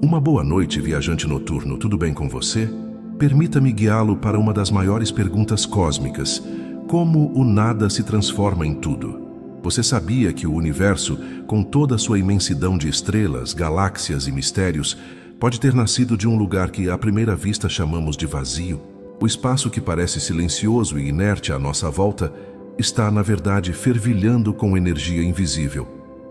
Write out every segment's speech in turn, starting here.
Uma boa noite, viajante noturno, tudo bem com você? Permita-me guiá-lo para uma das maiores perguntas cósmicas: como o nada se transforma em tudo? Você sabia que o universo, com toda a sua imensidão de estrelas, galáxias e mistérios, pode ter nascido de um lugar que à primeira vista chamamos de vazio? O espaço que parece silencioso e inerte à nossa volta está, na verdade, fervilhando com energia invisível.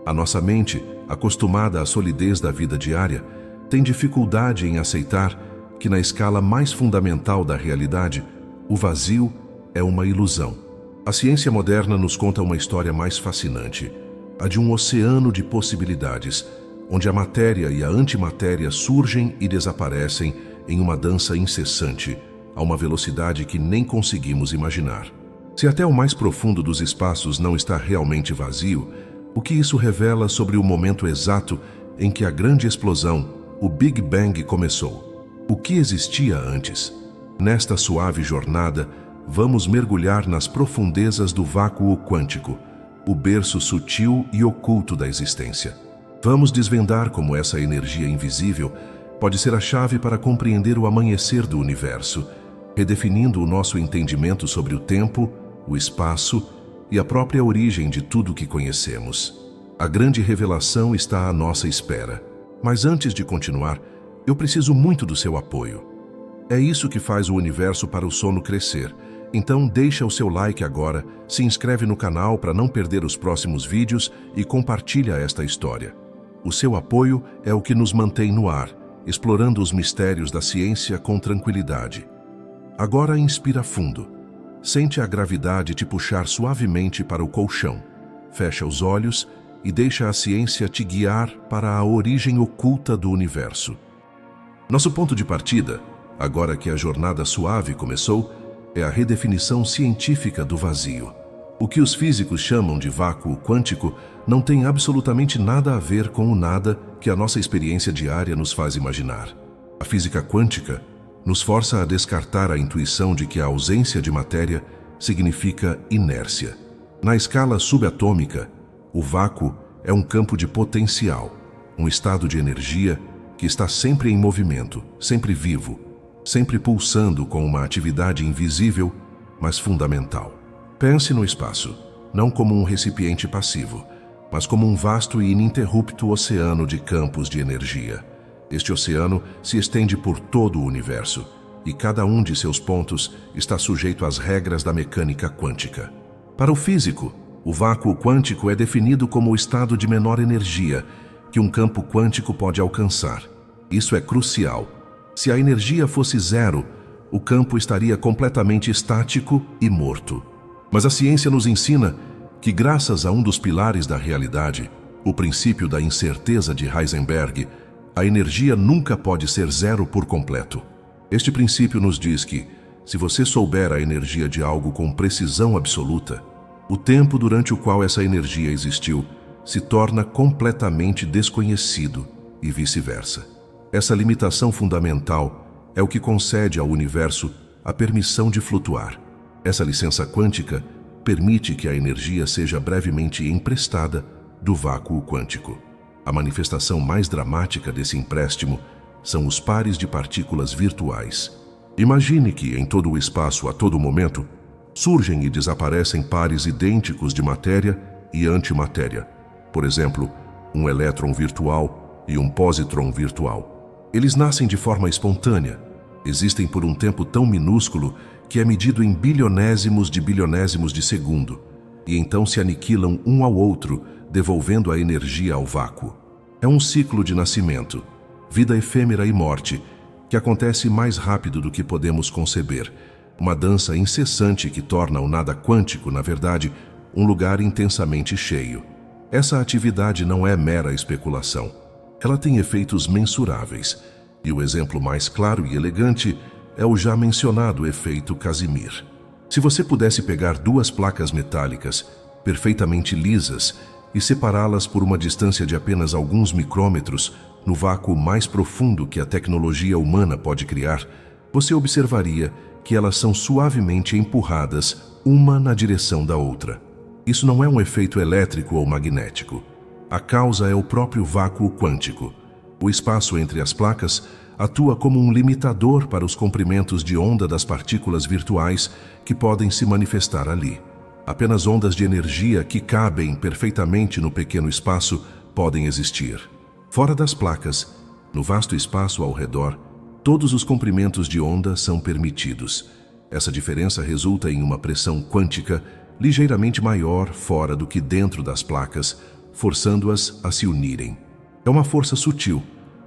A nossa mente, acostumada à solidez da vida diária, tem dificuldade em aceitar que na escala mais fundamental da realidade, o vazio é uma ilusão. A ciência moderna nos conta uma história mais fascinante, a de um oceano de possibilidades, onde a matéria e a antimatéria surgem e desaparecem em uma dança incessante, a uma velocidade que nem conseguimos imaginar. Se até o mais profundo dos espaços não está realmente vazio, o que isso revela sobre o momento exato em que a grande explosão, o Big Bang, começou? O que existia antes? Nesta suave jornada, vamos mergulhar nas profundezas do vácuo quântico, o berço sutil e oculto da existência. Vamos desvendar como essa energia invisível pode ser a chave para compreender o amanhecer do universo, redefinindo o nosso entendimento sobre o tempo, o espaço e a própria origem de tudo o que conhecemos. A grande revelação está à nossa espera. Mas antes de continuar, eu preciso muito do seu apoio. É isso que faz o universo para o sono crescer. Então deixa o seu like agora, se inscreve no canal para não perder os próximos vídeos e compartilha esta história. O seu apoio é o que nos mantém no ar, explorando os mistérios da ciência com tranquilidade. Agora inspira fundo. Sente a gravidade te puxar suavemente para o colchão. Fecha os olhos e deixa a ciência te guiar para a origem oculta do universo. Nosso ponto de partida, agora que a jornada suave começou, é a redefinição científica do vazio. O que os físicos chamam de vácuo quântico não tem absolutamente nada a ver com o nada que a nossa experiência diária nos faz imaginar. A física quântica nos força a descartar a intuição de que a ausência de matéria significa inércia. Na escala subatômica, o vácuo é um campo de potencial, um estado de energia que está sempre em movimento, sempre vivo, sempre pulsando com uma atividade invisível, mas fundamental. Pense no espaço, não como um recipiente passivo, mas como um vasto e ininterrupto oceano de campos de energia. Este oceano se estende por todo o universo, e cada um de seus pontos está sujeito às regras da mecânica quântica. Para o físico, o vácuo quântico é definido como o estado de menor energia que um campo quântico pode alcançar. Isso é crucial. Se a energia fosse zero, o campo estaria completamente estático e morto. Mas a ciência nos ensina que, graças a um dos pilares da realidade, o princípio da incerteza de Heisenberg, a energia nunca pode ser zero por completo. Este princípio nos diz que, se você souber a energia de algo com precisão absoluta, o tempo durante o qual essa energia existiu se torna completamente desconhecido e vice-versa. Essa limitação fundamental é o que concede ao universo a permissão de flutuar. Essa licença quântica permite que a energia seja brevemente emprestada do vácuo quântico. A manifestação mais dramática desse empréstimo são os pares de partículas virtuais. Imagine que, em todo o espaço, a todo momento, surgem e desaparecem pares idênticos de matéria e antimatéria. Por exemplo, um elétron virtual e um pósitron virtual. Eles nascem de forma espontânea, existem por um tempo tão minúsculo que é medido em bilionésimos de segundo, e então se aniquilam um ao outro, devolvendo a energia ao vácuo. É um ciclo de nascimento, vida efêmera e morte, que acontece mais rápido do que podemos conceber. Uma dança incessante que torna o nada quântico, na verdade, um lugar intensamente cheio. Essa atividade não é mera especulação. Ela tem efeitos mensuráveis, e o exemplo mais claro e elegante é o já mencionado efeito Casimir. Se você pudesse pegar duas placas metálicas, perfeitamente lisas, e separá-las por uma distância de apenas alguns micrômetros, no vácuo mais profundo que a tecnologia humana pode criar, você observaria que elas são suavemente empurradas uma na direção da outra. Isso não é um efeito elétrico ou magnético. A causa é o próprio vácuo quântico. O espaço entre as placas atua como um limitador para os comprimentos de onda das partículas virtuais que podem se manifestar ali. Apenas ondas de energia que cabem perfeitamente no pequeno espaço podem existir. Fora das placas, no vasto espaço ao redor, todos os comprimentos de onda são permitidos. Essa diferença resulta em uma pressão quântica ligeiramente maior fora do que dentro das placas, forçando-as a se unirem. É uma força sutil,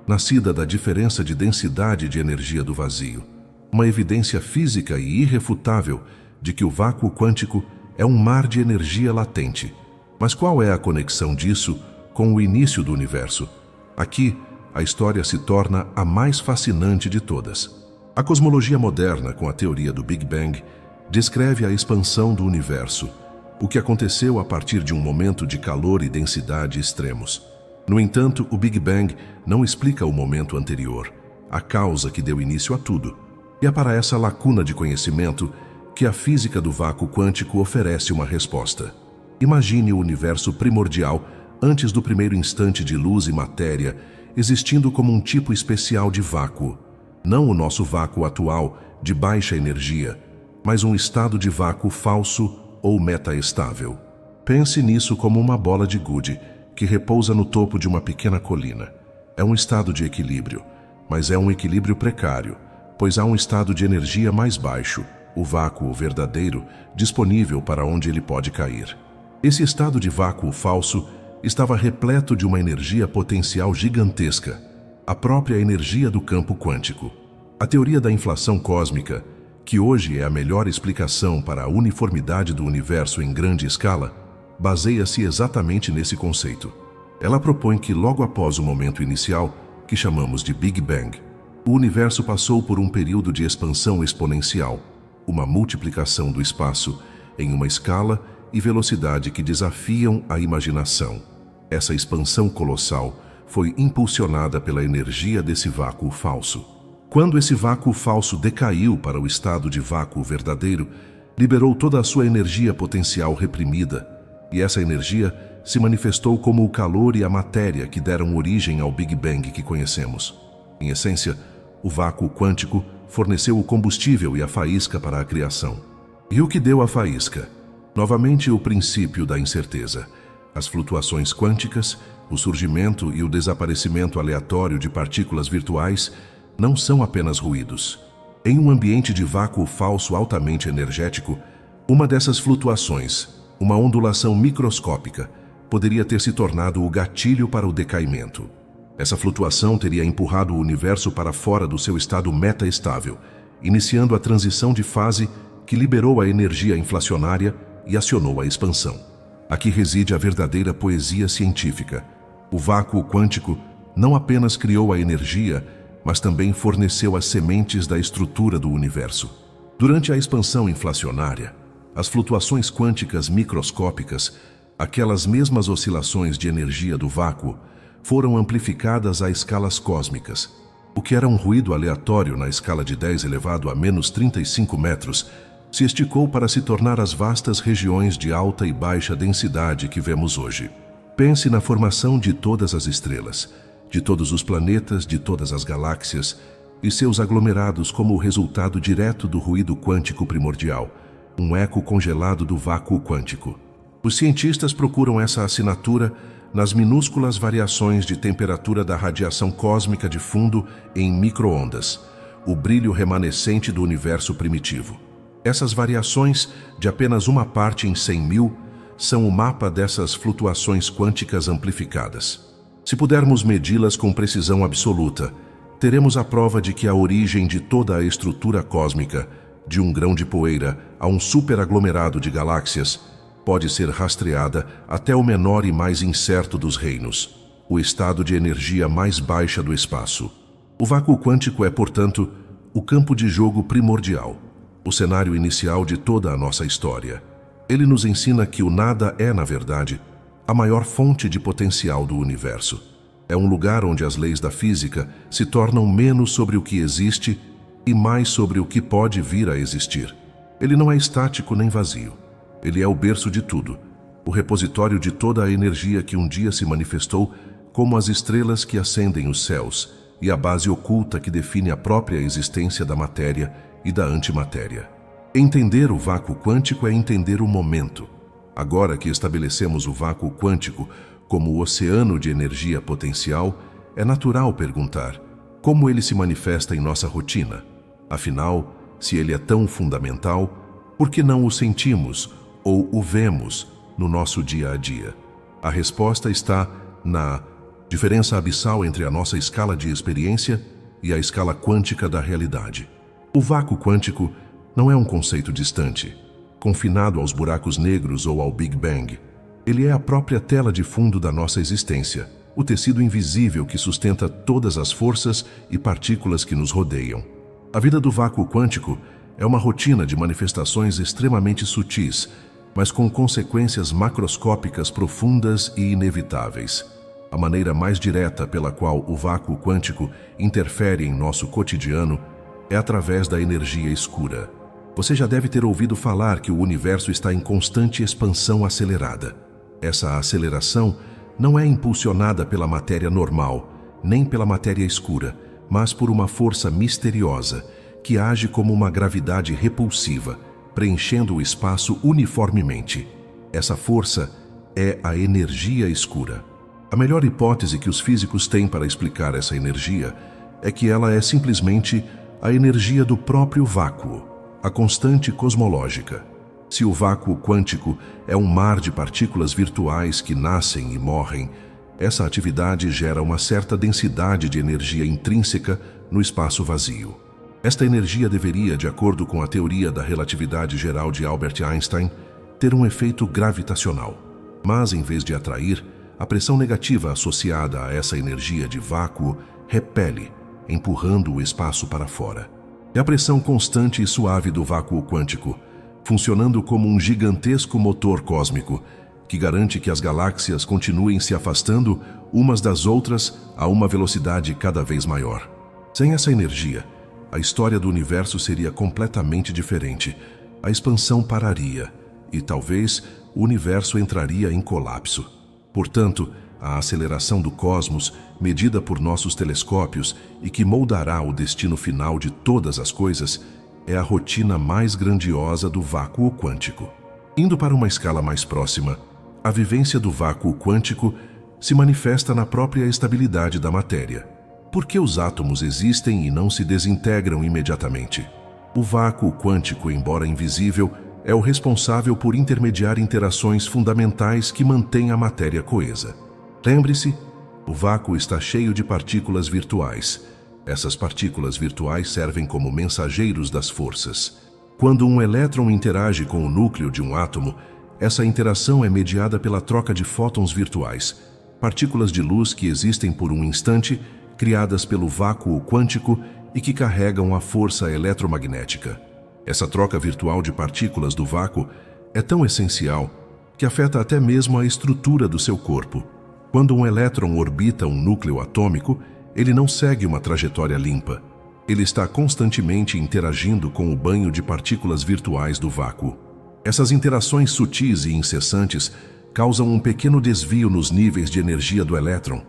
nascida da diferença de densidade de energia do vazio. Uma evidência física e irrefutável de que o vácuo quântico é um mar de energia latente. Mas qual é a conexão disso com o início do universo? Aqui, a história se torna a mais fascinante de todas. A cosmologia moderna, com a teoria do Big Bang, descreve a expansão do universo, o que aconteceu a partir de um momento de calor e densidade extremos. No entanto, o Big Bang não explica o momento anterior, a causa que deu início a tudo. E é para essa lacuna de conhecimento que a física do vácuo quântico oferece uma resposta. Imagine o universo primordial antes do primeiro instante de luz e matéria, existindo como um tipo especial de vácuo. Não o nosso vácuo atual, de baixa energia, mas um estado de vácuo falso ou metaestável. Pense nisso como uma bola de gude que repousa no topo de uma pequena colina. É um estado de equilíbrio, mas é um equilíbrio precário, pois há um estado de energia mais baixo, o vácuo verdadeiro, disponível para onde ele pode cair. Esse estado de vácuo falso estava repleto de uma energia potencial gigantesca, a própria energia do campo quântico. A teoria da inflação cósmica, que hoje é a melhor explicação para a uniformidade do universo em grande escala, baseia-se exatamente nesse conceito. Ela propõe que logo após o momento inicial, que chamamos de Big Bang, o universo passou por um período de expansão exponencial, uma multiplicação do espaço em uma escala e velocidade que desafiam a imaginação. Essa expansão colossal foi impulsionada pela energia desse vácuo falso. Quando esse vácuo falso decaiu para o estado de vácuo verdadeiro, liberou toda a sua energia potencial reprimida, e essa energia se manifestou como o calor e a matéria que deram origem ao Big Bang que conhecemos. Em essência, o vácuo quântico forneceu o combustível e a faísca para a criação. E o que deu a faísca? Novamente o princípio da incerteza. As flutuações quânticas, o surgimento e o desaparecimento aleatório de partículas virtuais não são apenas ruídos. Em um ambiente de vácuo falso altamente energético, uma dessas flutuações, uma ondulação microscópica, poderia ter se tornado o gatilho para o decaimento. Essa flutuação teria empurrado o universo para fora do seu estado metaestável, iniciando a transição de fase que liberou a energia inflacionária e acionou a expansão. Aqui reside a verdadeira poesia científica. O vácuo quântico não apenas criou a energia, mas também forneceu as sementes da estrutura do universo. Durante a expansão inflacionária, as flutuações quânticas microscópicas, aquelas mesmas oscilações de energia do vácuo, foram amplificadas a escalas cósmicas. O que era um ruído aleatório na escala de 10 elevado a menos 35 metros, se esticou para se tornar as vastas regiões de alta e baixa densidade que vemos hoje. Pense na formação de todas as estrelas, de todos os planetas, de todas as galáxias e seus aglomerados como o resultado direto do ruído quântico primordial, um eco congelado do vácuo quântico. Os cientistas procuram essa assinatura nas minúsculas variações de temperatura da radiação cósmica de fundo em micro-ondas, o brilho remanescente do universo primitivo. Essas variações, de apenas uma parte em 100.000, são o mapa dessas flutuações quânticas amplificadas. Se pudermos medi-las com precisão absoluta, teremos a prova de que a origem de toda a estrutura cósmica, de um grão de poeira a um superaglomerado de galáxias, pode ser rastreada até o menor e mais incerto dos reinos, o estado de energia mais baixa do espaço. O vácuo quântico é, portanto, o campo de jogo primordial, o cenário inicial de toda a nossa história. Ele nos ensina que o nada é, na verdade, a maior fonte de potencial do universo. É um lugar onde as leis da física se tornam menos sobre o que existe e mais sobre o que pode vir a existir. Ele não é estático nem vazio. Ele é o berço de tudo, o repositório de toda a energia que um dia se manifestou como as estrelas que acendem os céus e a base oculta que define a própria existência da matéria e da antimatéria. Entender o vácuo quântico é entender o momento. Agora que estabelecemos o vácuo quântico como o oceano de energia potencial, é natural perguntar como ele se manifesta em nossa rotina. Afinal, se ele é tão fundamental, por que não o sentimos ou o vemos no nosso dia a dia? A resposta está na diferença abissal entre a nossa escala de experiência e a escala quântica da realidade. O vácuo quântico não é um conceito distante, confinado aos buracos negros ou ao Big Bang. Ele é a própria tela de fundo da nossa existência, o tecido invisível que sustenta todas as forças e partículas que nos rodeiam. A vida do vácuo quântico é uma rotina de manifestações extremamente sutis, mas com consequências macroscópicas profundas e inevitáveis. A maneira mais direta pela qual o vácuo quântico interfere em nosso cotidiano é através da energia escura. Você já deve ter ouvido falar que o universo está em constante expansão acelerada. Essa aceleração não é impulsionada pela matéria normal, nem pela matéria escura, mas por uma força misteriosa que age como uma gravidade repulsiva, preenchendo o espaço uniformemente. Essa força é a energia escura. A melhor hipótese que os físicos têm para explicar essa energia é que ela é simplesmente a energia do próprio vácuo, a constante cosmológica. Se o vácuo quântico é um mar de partículas virtuais que nascem e morrem, essa atividade gera uma certa densidade de energia intrínseca no espaço vazio. Esta energia deveria, de acordo com a teoria da relatividade geral de Albert Einstein, ter um efeito gravitacional. Mas, em vez de atrair, a pressão negativa associada a essa energia de vácuo repele, empurrando o espaço para fora. É a pressão constante e suave do vácuo quântico, funcionando como um gigantesco motor cósmico, que garante que as galáxias continuem se afastando umas das outras a uma velocidade cada vez maior. Sem essa energia, a história do universo seria completamente diferente. A expansão pararia e talvez o universo entraria em colapso. Portanto, a aceleração do cosmos, medida por nossos telescópios e que moldará o destino final de todas as coisas, é a rotina mais grandiosa do vácuo quântico. Indo para uma escala mais próxima, a vivência do vácuo quântico se manifesta na própria estabilidade da matéria. Por que os átomos existem e não se desintegram imediatamente? O vácuo quântico, embora invisível, é o responsável por intermediar interações fundamentais que mantêm a matéria coesa. Lembre-se, o vácuo está cheio de partículas virtuais. Essas partículas virtuais servem como mensageiros das forças. Quando um elétron interage com o núcleo de um átomo, essa interação é mediada pela troca de fótons virtuais, partículas de luz que existem por um instante, criadas pelo vácuo quântico e que carregam a força eletromagnética. Essa troca virtual de partículas do vácuo é tão essencial que afeta até mesmo a estrutura do seu corpo. Quando um elétron orbita um núcleo atômico, ele não segue uma trajetória limpa. Ele está constantemente interagindo com o banho de partículas virtuais do vácuo. Essas interações sutis e incessantes causam um pequeno desvio nos níveis de energia do elétron,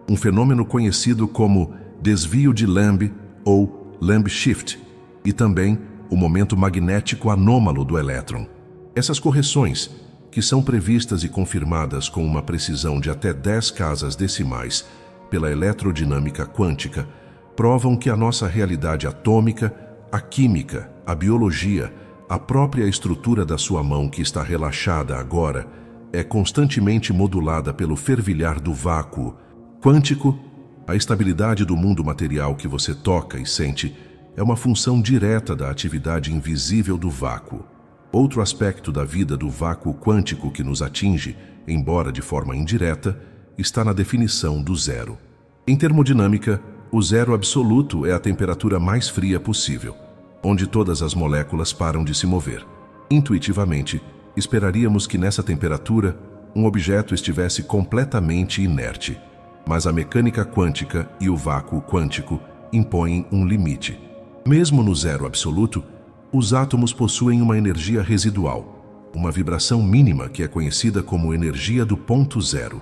um fenômeno conhecido como desvio de Lamb ou Lamb shift, e também o momento magnético anômalo do elétron. Essas correções, que são previstas e confirmadas com uma precisão de até 10 casas decimais pela eletrodinâmica quântica, provam que a nossa realidade atômica, a química, a biologia, a própria estrutura da sua mão que está relaxada agora, é constantemente modulada pelo fervilhar do vácuo quântico. A estabilidade do mundo material que você toca e sente é uma função direta da atividade invisível do vácuo. Outro aspecto da vida do vácuo quântico que nos atinge, embora de forma indireta, está na definição do zero. Em termodinâmica, o zero absoluto é a temperatura mais fria possível, onde todas as moléculas param de se mover. Intuitivamente, esperaríamos que nessa temperatura um objeto estivesse completamente inerte, mas a mecânica quântica e o vácuo quântico impõem um limite. Mesmo no zero absoluto, os átomos possuem uma energia residual, uma vibração mínima que é conhecida como energia do ponto zero.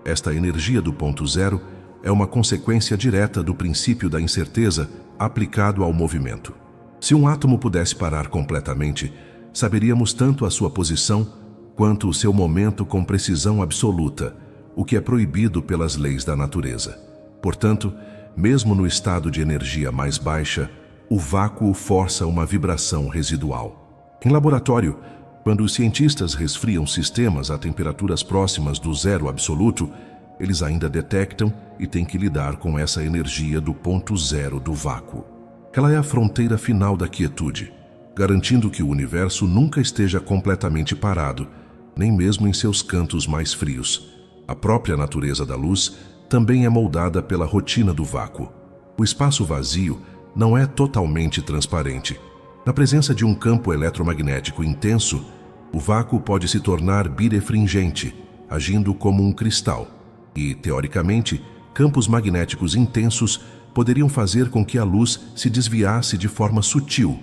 Esta energia do ponto zero é uma consequência direta do princípio da incerteza aplicado ao movimento. Se um átomo pudesse parar completamente, saberíamos tanto a sua posição quanto o seu momento com precisão absoluta, o que é proibido pelas leis da natureza. Portanto, mesmo no estado de energia mais baixa, o vácuo força uma vibração residual. Em laboratório, quando os cientistas resfriam sistemas a temperaturas próximas do zero absoluto, eles ainda detectam e têm que lidar com essa energia do ponto zero do vácuo. Ela é a fronteira final da quietude, garantindo que o universo nunca esteja completamente parado, nem mesmo em seus cantos mais frios. A própria natureza da luz também é moldada pela rotina do vácuo. O espaço vazio não é totalmente transparente. Na presença de um campo eletromagnético intenso, o vácuo pode se tornar birefringente, agindo como um cristal. E, teoricamente, campos magnéticos intensos poderiam fazer com que a luz se desviasse de forma sutil,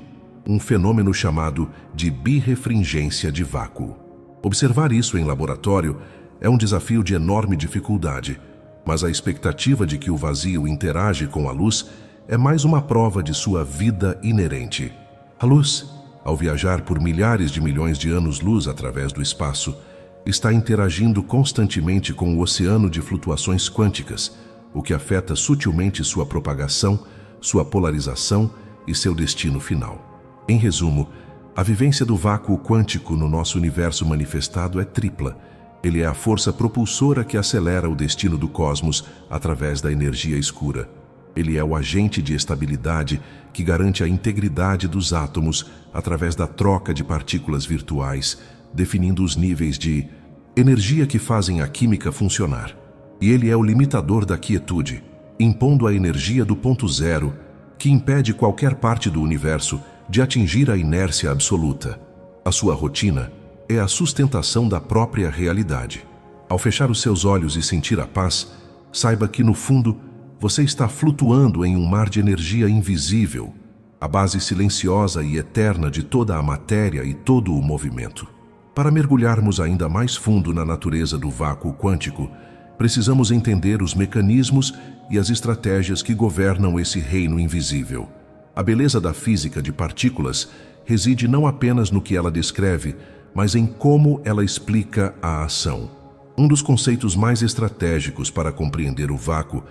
um fenômeno chamado de birefringência de vácuo. Observar isso em laboratório é um desafio de enorme dificuldade, mas a expectativa de que o vazio interage com a luz é mais uma prova de sua vida inerente. A luz, ao viajar por milhares de milhões de anos-luz através do espaço, está interagindo constantemente com o oceano de flutuações quânticas, o que afeta sutilmente sua propagação, sua polarização e seu destino final. Em resumo, a vivência do vácuo quântico no nosso universo manifestado é tripla. Ele é a força propulsora que acelera o destino do cosmos através da energia escura. Ele é o agente de estabilidade que garante a integridade dos átomos através da troca de partículas virtuais, definindo os níveis de energia que fazem a química funcionar. E ele é o limitador da quietude, impondo a energia do ponto zero, que impede qualquer parte do universo de atingir a inércia absoluta. A sua rotina é a sustentação da própria realidade. Ao fechar os seus olhos e sentir a paz, saiba que, no fundo, você está flutuando em um mar de energia invisível, a base silenciosa e eterna de toda a matéria e todo o movimento. Para mergulharmos ainda mais fundo na natureza do vácuo quântico, precisamos entender os mecanismos e as estratégias que governam esse reino invisível. A beleza da física de partículas reside não apenas no que ela descreve, mas em como ela explica a ação. Um dos conceitos mais estratégicos para compreender o vácuo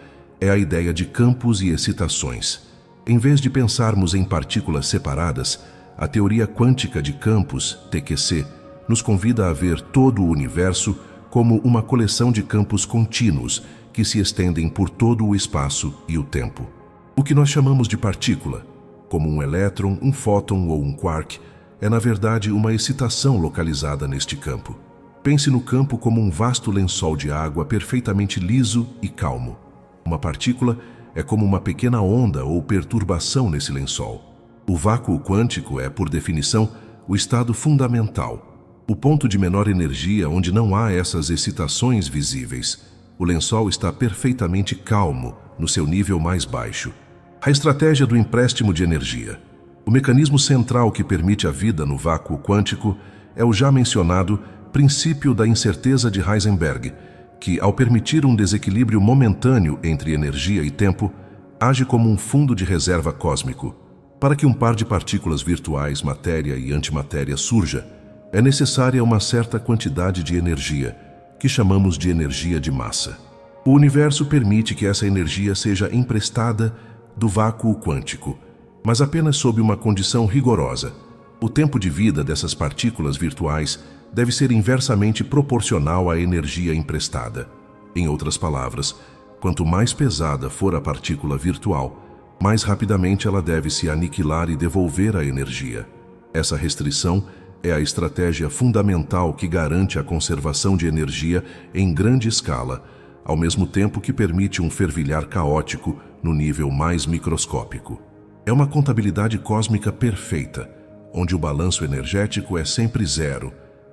é a ideia de campos e excitações. Em vez de pensarmos em partículas separadas, a teoria quântica de campos, TQC, nos convida a ver todo o universo como uma coleção de campos contínuos que se estendem por todo o espaço e o tempo. O que nós chamamos de partícula, como um elétron, um fóton ou um quark, é na verdade uma excitação localizada neste campo. Pense no campo como um vasto lençol de água perfeitamente liso e calmo. Uma partícula é como uma pequena onda ou perturbação nesse lençol. O vácuo quântico é, por definição, o estado fundamental, o ponto de menor energia onde não há essas excitações visíveis. O lençol está perfeitamente calmo no seu nível mais baixo. A estratégia do empréstimo de energia. O mecanismo central que permite a vida no vácuo quântico é o já mencionado princípio da incerteza de Heisenberg, que, ao permitir um desequilíbrio momentâneo entre energia e tempo, age como um fundo de reserva cósmico. Para que um par de partículas virtuais, matéria e antimatéria, surja, é necessária uma certa quantidade de energia, que chamamos de energia de massa. O universo permite que essa energia seja emprestada do vácuo quântico, mas apenas sob uma condição rigorosa. O tempo de vida dessas partículas virtuais deve ser inversamente proporcional à energia emprestada. Em outras palavras, quanto mais pesada for a partícula virtual, mais rapidamente ela deve se aniquilar e devolver a energia. Essa restrição é a estratégia fundamental que garante a conservação de energia em grande escala, ao mesmo tempo que permite um fervilhar caótico no nível mais microscópico. É uma contabilidade cósmica perfeita, onde o balanço energético é sempre zero,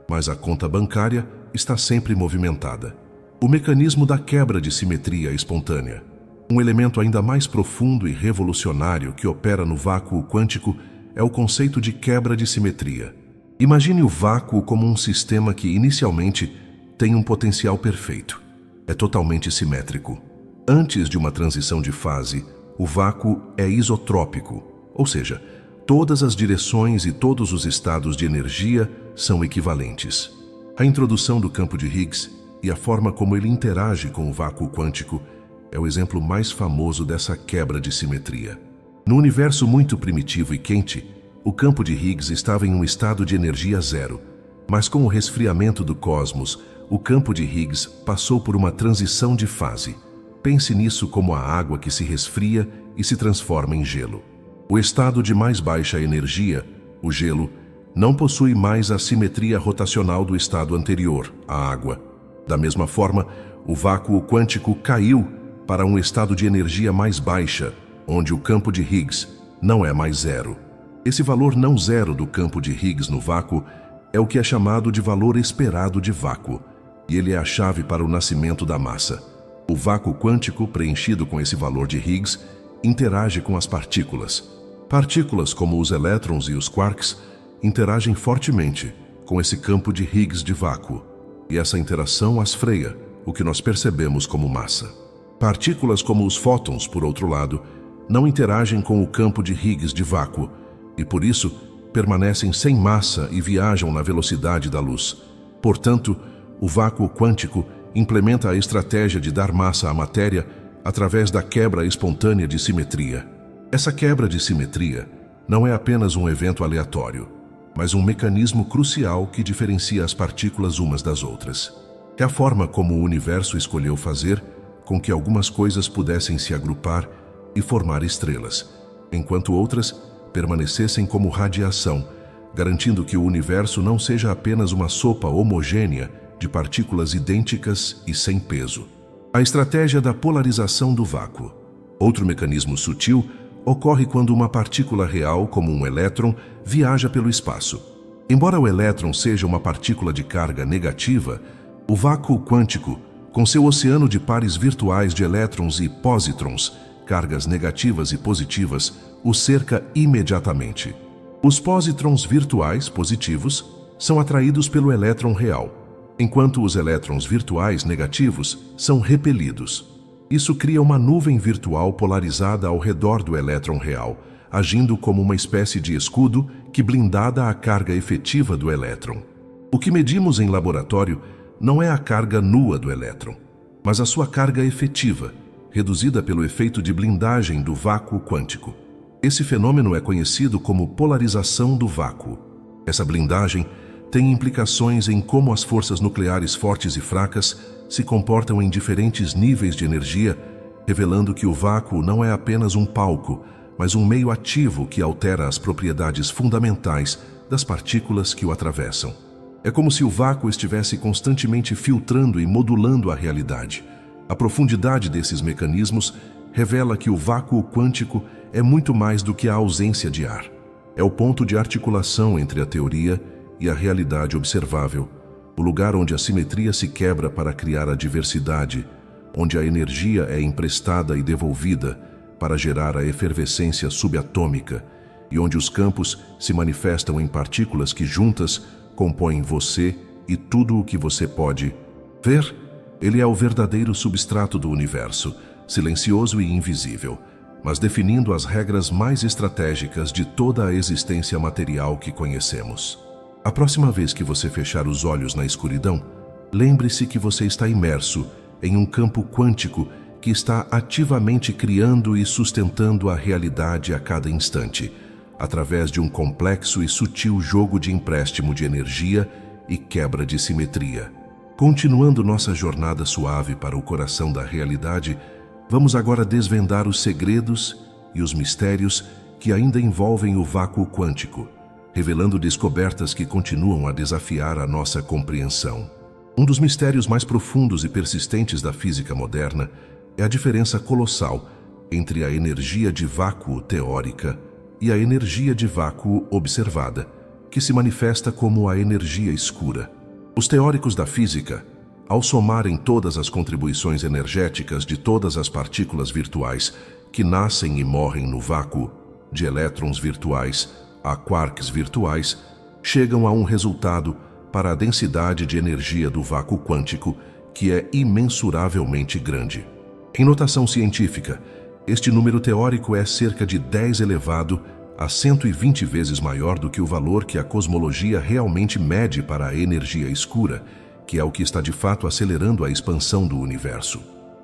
mas a conta bancária está sempre movimentada. O mecanismo da quebra de simetria espontânea. Um elemento ainda mais profundo e revolucionário que opera no vácuo quântico é o conceito de quebra de simetria. Imagine o vácuo como um sistema que inicialmente tem um potencial perfeito. é totalmente simétrico. Antes de uma transição de fase, o vácuo é isotrópico, ou seja, todas as direções e todos os estados de energia são equivalentes. A introdução do campo de Higgs e a forma como ele interage com o vácuo quântico é o exemplo mais famoso dessa quebra de simetria. No universo muito primitivo e quente, o campo de Higgs estava em um estado de energia zero, mas com o resfriamento do cosmos, o campo de Higgs passou por uma transição de fase. Pense nisso como a água que se resfria e se transforma em gelo. O estado de mais baixa energia, o gelo, não possui mais a simetria rotacional do estado anterior, a água. Da mesma forma, o vácuo quântico caiu para um estado de energia mais baixa, onde o campo de Higgs não é mais zero. Esse valor não zero do campo de Higgs no vácuo é o que é chamado de valor esperado de vácuo, e ele é a chave para o nascimento da massa. O vácuo quântico, preenchido com esse valor de Higgs, interage com as partículas. Partículas como os elétrons e os quarks interagem fortemente com esse campo de Higgs de vácuo, e essa interação as freia, o que nós percebemos como massa. Partículas como os fótons, por outro lado, não interagem com o campo de Higgs de vácuo, e por isso permanecem sem massa e viajam na velocidade da luz. Portanto, o vácuo quântico implementa a estratégia de dar massa à matéria através da quebra espontânea de simetria. Essa quebra de simetria não é apenas um evento aleatório, mas um mecanismo crucial que diferencia as partículas umas das outras. É a forma como o universo escolheu fazer com que algumas coisas pudessem se agrupar e formar estrelas, enquanto outras permanecessem como radiação, garantindo que o universo não seja apenas uma sopa homogênea de partículas idênticas e sem peso. A estratégia da polarização do vácuo. Outro mecanismo sutil ocorre quando uma partícula real, como um elétron, viaja pelo espaço. Embora o elétron seja uma partícula de carga negativa, o vácuo quântico, com seu oceano de pares virtuais de elétrons e pósitrons, cargas negativas e positivas, o cerca imediatamente. Os pósitrons virtuais positivos são atraídos pelo elétron real, enquanto os elétrons virtuais negativos são repelidos. Isso cria uma nuvem virtual polarizada ao redor do elétron real, agindo como uma espécie de escudo que blindada a carga efetiva do elétron. O que medimos em laboratório não é a carga nua do elétron, mas a sua carga efetiva, reduzida pelo efeito de blindagem do vácuo quântico. Esse fenômeno é conhecido como polarização do vácuo. Essa blindagem tem implicações em como as forças nucleares fortes e fracas se comportam em diferentes níveis de energia, revelando que o vácuo não é apenas um palco, mas um meio ativo que altera as propriedades fundamentais das partículas que o atravessam. É como se o vácuo estivesse constantemente filtrando e modulando a realidade. A profundidade desses mecanismos revela que o vácuo quântico é muito mais do que a ausência de ar. É o ponto de articulação entre a teoria e a realidade observável, o lugar onde a simetria se quebra para criar a diversidade, onde a energia é emprestada e devolvida para gerar a efervescência subatômica e onde os campos se manifestam em partículas que juntas compõem você e tudo o que você pode ver. Ele é o verdadeiro substrato do universo, silencioso e invisível, mas definindo as regras mais estratégicas de toda a existência material que conhecemos. A próxima vez que você fechar os olhos na escuridão, lembre-se que você está imerso em um campo quântico que está ativamente criando e sustentando a realidade a cada instante, através de um complexo e sutil jogo de empréstimo de energia e quebra de simetria. Continuando nossa jornada suave para o coração da realidade, vamos agora desvendar os segredos e os mistérios que ainda envolvem o vácuo quântico, revelando descobertas que continuam a desafiar a nossa compreensão. Um dos mistérios mais profundos e persistentes da física moderna é a diferença colossal entre a energia de vácuo teórica e a energia de vácuo observada, que se manifesta como a energia escura. Os teóricos da física, ao somarem todas as contribuições energéticas de todas as partículas virtuais que nascem e morrem no vácuo, de elétrons virtuais a quarks virtuais, chegam a um resultado para a densidade de energia do vácuo quântico que é imensuravelmente grande. Em notação científica, este número teórico é cerca de 10 elevado a 120 vezes maior do que o valor que a cosmologia realmente mede para a energia escura, que é o que está de fato acelerando a expansão do universo.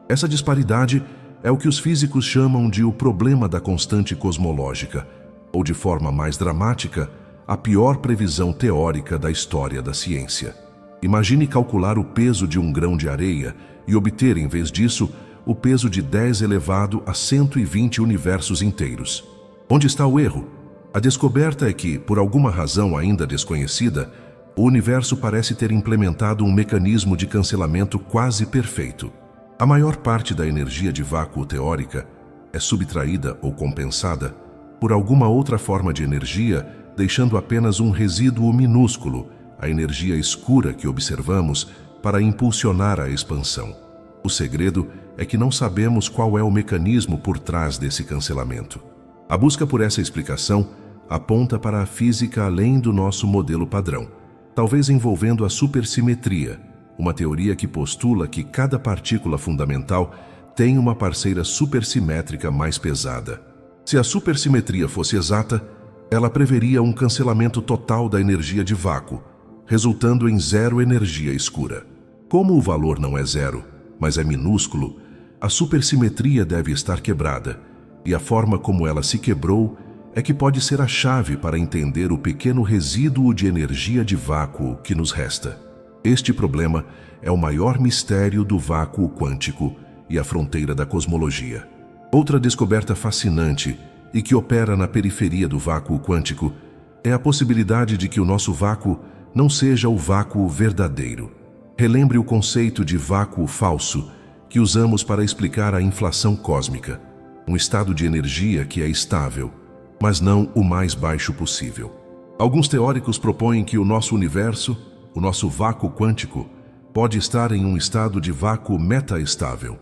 Essa disparidade é o que os físicos chamam de o problema da constante cosmológica, ou de forma mais dramática, a pior previsão teórica da história da ciência. Imagine calcular o peso de um grão de areia e obter, em vez disso, o peso de 10 elevado a 120 universos inteiros. Onde está o erro? A descoberta é que, por alguma razão ainda desconhecida, o universo parece ter implementado um mecanismo de cancelamento quase perfeito. A maior parte da energia de vácuo teórica é subtraída ou compensada por alguma outra forma de energia, deixando apenas um resíduo minúsculo, a energia escura que observamos, para impulsionar a expansão. O segredo é que não sabemos qual é o mecanismo por trás desse cancelamento. A busca por essa explicação aponta para a física além do nosso modelo padrão, talvez envolvendo a supersimetria, uma teoria que postula que cada partícula fundamental tem uma parceira supersimétrica mais pesada. Se a supersimetria fosse exata, ela preveria um cancelamento total da energia de vácuo, resultando em zero energia escura. Como o valor não é zero, mas é minúsculo, a supersimetria deve estar quebrada, e a forma como ela se quebrou é que pode ser a chave para entender o pequeno resíduo de energia de vácuo que nos resta. Este problema é o maior mistério do vácuo quântico e a fronteira da cosmologia. Outra descoberta fascinante e que opera na periferia do vácuo quântico é a possibilidade de que o nosso vácuo não seja o vácuo verdadeiro. Relembre o conceito de vácuo falso que usamos para explicar a inflação cósmica, um estado de energia que é estável, mas não o mais baixo possível. Alguns teóricos propõem que o nosso universo, o nosso vácuo quântico, pode estar em um estado de vácuo metaestável.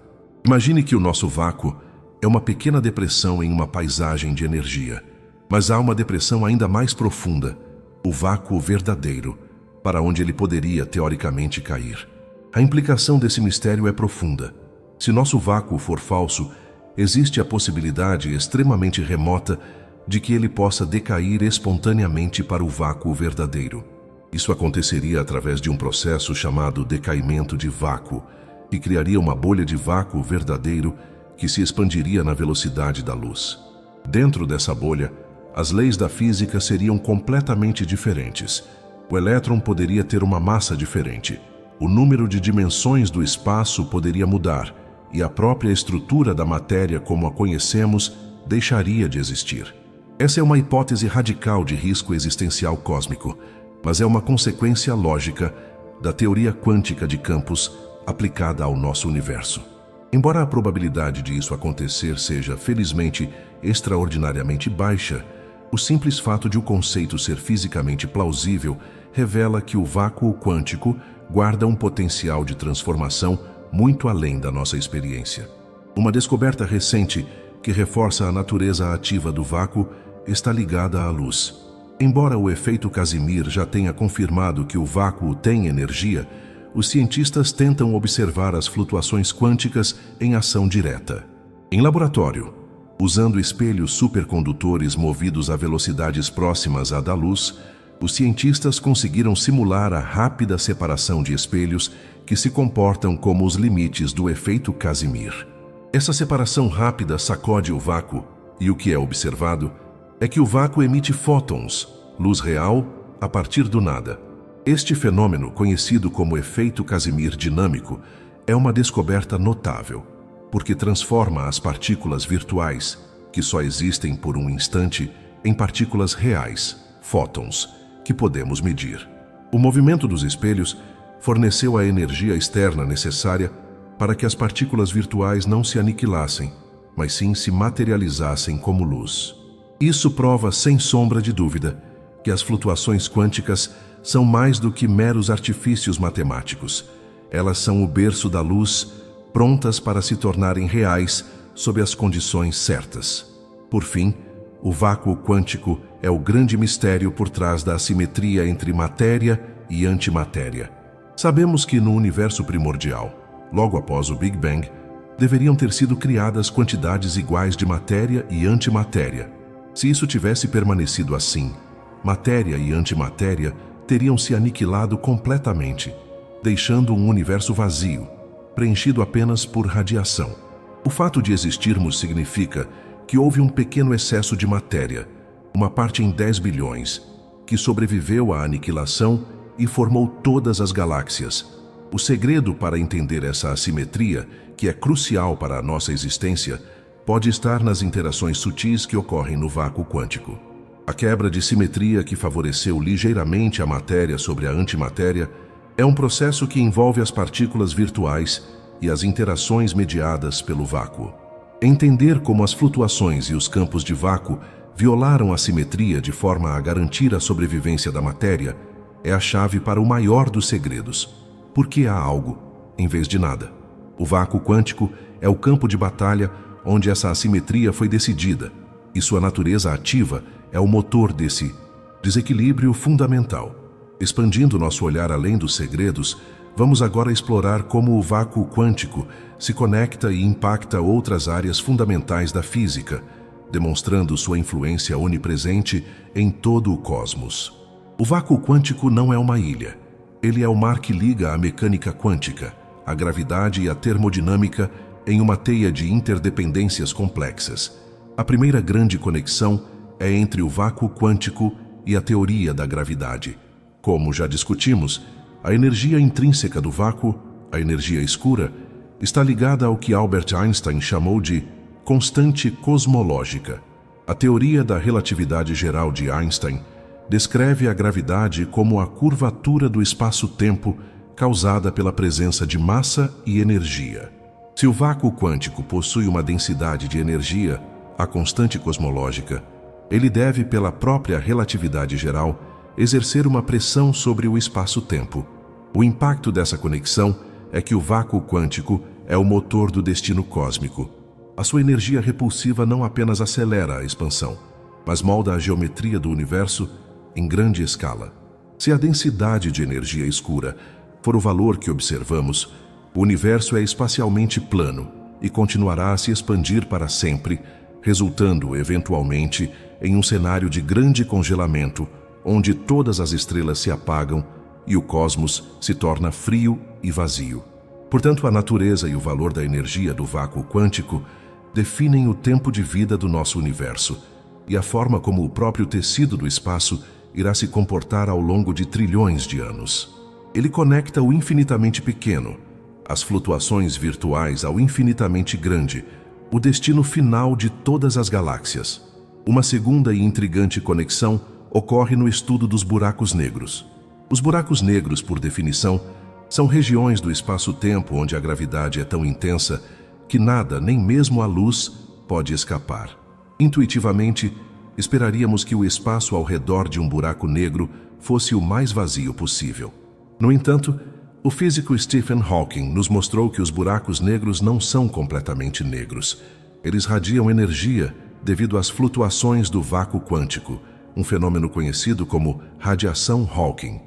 Imagine que o nosso vácuo é uma pequena depressão em uma paisagem de energia, mas há uma depressão ainda mais profunda, o vácuo verdadeiro, para onde ele poderia teoricamente cair. A implicação desse mistério é profunda. Se nosso vácuo for falso, existe a possibilidade extremamente remota de que ele possa decair espontaneamente para o vácuo verdadeiro. Isso aconteceria através de um processo chamado decaimento de vácuo, que criaria uma bolha de vácuo verdadeiro que se expandiria na velocidade da luz. Dentro dessa bolha, as leis da física seriam completamente diferentes. O elétron poderia ter uma massa diferente, o número de dimensões do espaço poderia mudar e a própria estrutura da matéria como a conhecemos deixaria de existir. Essa é uma hipótese radical de risco existencial cósmico, mas é uma consequência lógica da teoria quântica de campos aplicada ao nosso universo. Embora a probabilidade de isso acontecer seja, felizmente, extraordinariamente baixa, o simples fato de o conceito ser fisicamente plausível revela que o vácuo quântico guarda um potencial de transformação muito além da nossa experiência. Uma descoberta recente que reforça a natureza ativa do vácuo está ligada à luz. Embora o efeito Casimir já tenha confirmado que o vácuo tem energia, os cientistas tentam observar as flutuações quânticas em ação direta. Em laboratório, usando espelhos supercondutores movidos a velocidades próximas à da luz, os cientistas conseguiram simular a rápida separação de espelhos que se comportam como os limites do efeito Casimir. Essa separação rápida sacode o vácuo, e o que é observado é que o vácuo emite fótons, luz real, a partir do nada. Este fenômeno, conhecido como efeito Casimir dinâmico, é uma descoberta notável, porque transforma as partículas virtuais, que só existem por um instante, em partículas reais, fótons, que podemos medir. O movimento dos espelhos forneceu a energia externa necessária para que as partículas virtuais não se aniquilassem, mas sim se materializassem como luz. Isso prova, sem sombra de dúvida, que as flutuações quânticas são mais do que meros artifícios matemáticos. Elas são o berço da luz, prontas para se tornarem reais sob as condições certas. Por fim, o vácuo quântico é o grande mistério por trás da assimetria entre matéria e antimatéria. Sabemos que no universo primordial, logo após o Big Bang, deveriam ter sido criadas quantidades iguais de matéria e antimatéria. Se isso tivesse permanecido assim, matéria e antimatéria teriam se aniquilado completamente, deixando um universo vazio, preenchido apenas por radiação. O fato de existirmos significa que houve um pequeno excesso de matéria, uma parte em 10 bilhões, que sobreviveu à aniquilação e formou todas as galáxias. O segredo para entender essa assimetria, que é crucial para a nossa existência, pode estar nas interações sutis que ocorrem no vácuo quântico. A quebra de simetria que favoreceu ligeiramente a matéria sobre a antimatéria é um processo que envolve as partículas virtuais e as interações mediadas pelo vácuo. Entender como as flutuações e os campos de vácuo violaram a simetria de forma a garantir a sobrevivência da matéria é a chave para o maior dos segredos. Por que há algo, em vez de nada? O vácuo quântico é o campo de batalha onde essa assimetria foi decidida, e sua natureza ativa é o motor desse desequilíbrio fundamental. Expandindo nosso olhar além dos segredos, vamos agora explorar como o vácuo quântico se conecta e impacta outras áreas fundamentais da física, demonstrando sua influência onipresente em todo o cosmos. O vácuo quântico não é uma ilha. Ele é o mar que liga a mecânica quântica, a gravidade e a termodinâmica em uma teia de interdependências complexas. A primeira grande conexão é entre o vácuo quântico e a teoria da gravidade. Como já discutimos, a energia intrínseca do vácuo, a energia escura, está ligada ao que Albert Einstein chamou de constante cosmológica. A teoria da relatividade geral de Einstein descreve a gravidade como a curvatura do espaço-tempo causada pela presença de massa e energia. Se o vácuo quântico possui uma densidade de energia, a constante cosmológica, ele deve, pela própria relatividade geral, exercer uma pressão sobre o espaço-tempo. O impacto dessa conexão é que o vácuo quântico é o motor do destino cósmico. A sua energia repulsiva não apenas acelera a expansão, mas molda a geometria do universo em grande escala. Se a densidade de energia escura for o valor que observamos, o universo é espacialmente plano e continuará a se expandir para sempre, resultando, eventualmente, em um cenário de grande congelamento, onde todas as estrelas se apagam e o cosmos se torna frio e vazio. Portanto, a natureza e o valor da energia do vácuo quântico definem o tempo de vida do nosso universo e a forma como o próprio tecido do espaço irá se comportar ao longo de trilhões de anos. Ele conecta o infinitamente pequeno, as flutuações virtuais, ao infinitamente grande, o destino final de todas as galáxias. Uma segunda e intrigante conexão ocorre no estudo dos buracos negros. Os buracos negros, por definição, são regiões do espaço-tempo onde a gravidade é tão intensa que nada, nem mesmo a luz, pode escapar. Intuitivamente, esperaríamos que o espaço ao redor de um buraco negro fosse o mais vazio possível. No entanto, o físico Stephen Hawking nos mostrou que os buracos negros não são completamente negros. Eles radiam energia devido às flutuações do vácuo quântico, um fenômeno conhecido como radiação Hawking.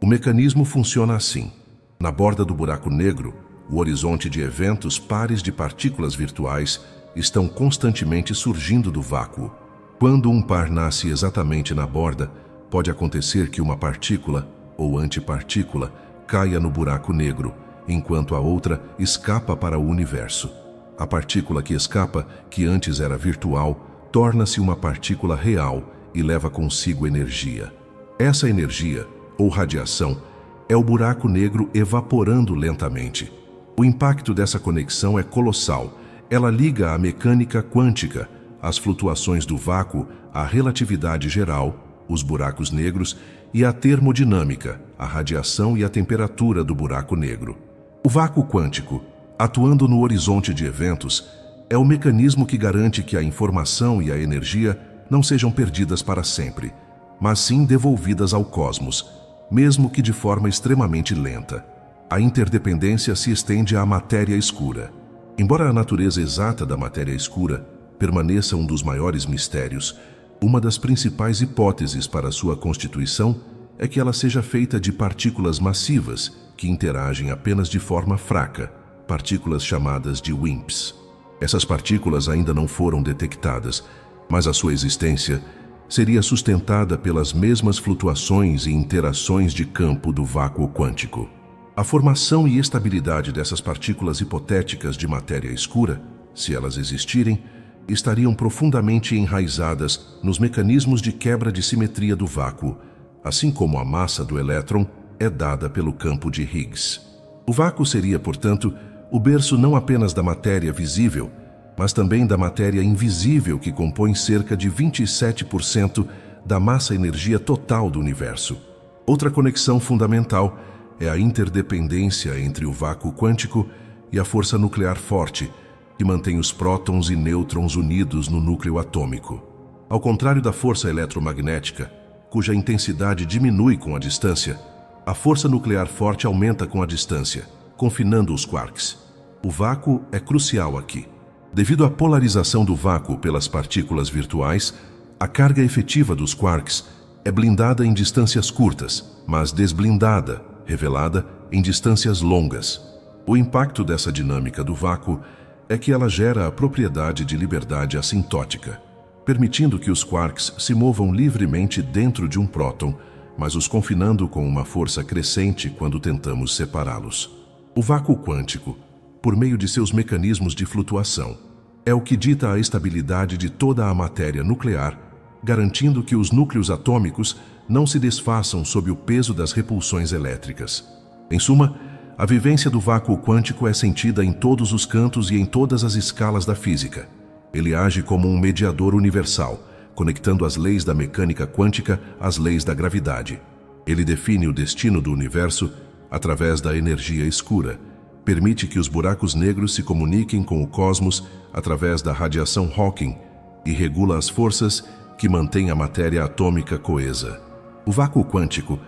O mecanismo funciona assim. Na borda do buraco negro, o horizonte de eventos pares de partículas virtuais estão constantemente surgindo do vácuo. Quando um par nasce exatamente na borda, pode acontecer que uma partícula, ou antipartícula, caia no buraco negro, enquanto a outra escapa para o universo. A partícula que escapa, que antes era virtual, torna-se uma partícula real e leva consigo energia. Essa energia, ou radiação, é o buraco negro evaporando lentamente. O impacto dessa conexão é colossal. Ela liga a mecânica quântica, as flutuações do vácuo, a relatividade geral, os buracos negros, e a termodinâmica, a radiação e a temperatura do buraco negro. O vácuo quântico, atuando no horizonte de eventos, é o mecanismo que garante que a informação e a energia não sejam perdidas para sempre, mas sim devolvidas ao cosmos, mesmo que de forma extremamente lenta. A interdependência se estende à matéria escura. Embora a natureza exata da matéria escura permaneça um dos maiores mistérios, uma das principais hipóteses para sua constituição é que ela seja feita de partículas massivas que interagem apenas de forma fraca, partículas chamadas de WIMPs. Essas partículas ainda não foram detectadas, mas a sua existência seria sustentada pelas mesmas flutuações e interações de campo do vácuo quântico. A formação e estabilidade dessas partículas hipotéticas de matéria escura, se elas existirem, estariam profundamente enraizadas nos mecanismos de quebra de simetria do vácuo, assim como a massa do elétron é dada pelo campo de Higgs. O vácuo seria, portanto, o berço não apenas da matéria visível, mas também da matéria invisível que compõe cerca de 27% da massa-energia total do universo. Outra conexão fundamental é a interdependência entre o vácuo quântico e a força nuclear forte, que mantém os prótons e nêutrons unidos no núcleo atômico. Ao contrário da força eletromagnética, cuja intensidade diminui com a distância, a força nuclear forte aumenta com a distância, confinando os quarks. O vácuo é crucial aqui. Devido à polarização do vácuo pelas partículas virtuais, a carga efetiva dos quarks é blindada em distâncias curtas, mas desblindada, revelada em distâncias longas. O impacto dessa dinâmica do vácuo é que ela gera a propriedade de liberdade assintótica, permitindo que os quarks se movam livremente dentro de um próton, mas os confinando com uma força crescente quando tentamos separá-los. O vácuo quântico, por meio de seus mecanismos de flutuação, é o que dita a estabilidade de toda a matéria nuclear, garantindo que os núcleos atômicos não se desfaçam sob o peso das repulsões elétricas. Em suma, a vivência do vácuo quântico é sentida em todos os cantos e em todas as escalas da física. Ele age como um mediador universal, conectando as leis da mecânica quântica às leis da gravidade. Ele define o destino do universo através da energia escura, permite que os buracos negros se comuniquem com o cosmos através da radiação Hawking e regula as forças que mantêm a matéria atômica coesa. O vácuo quântico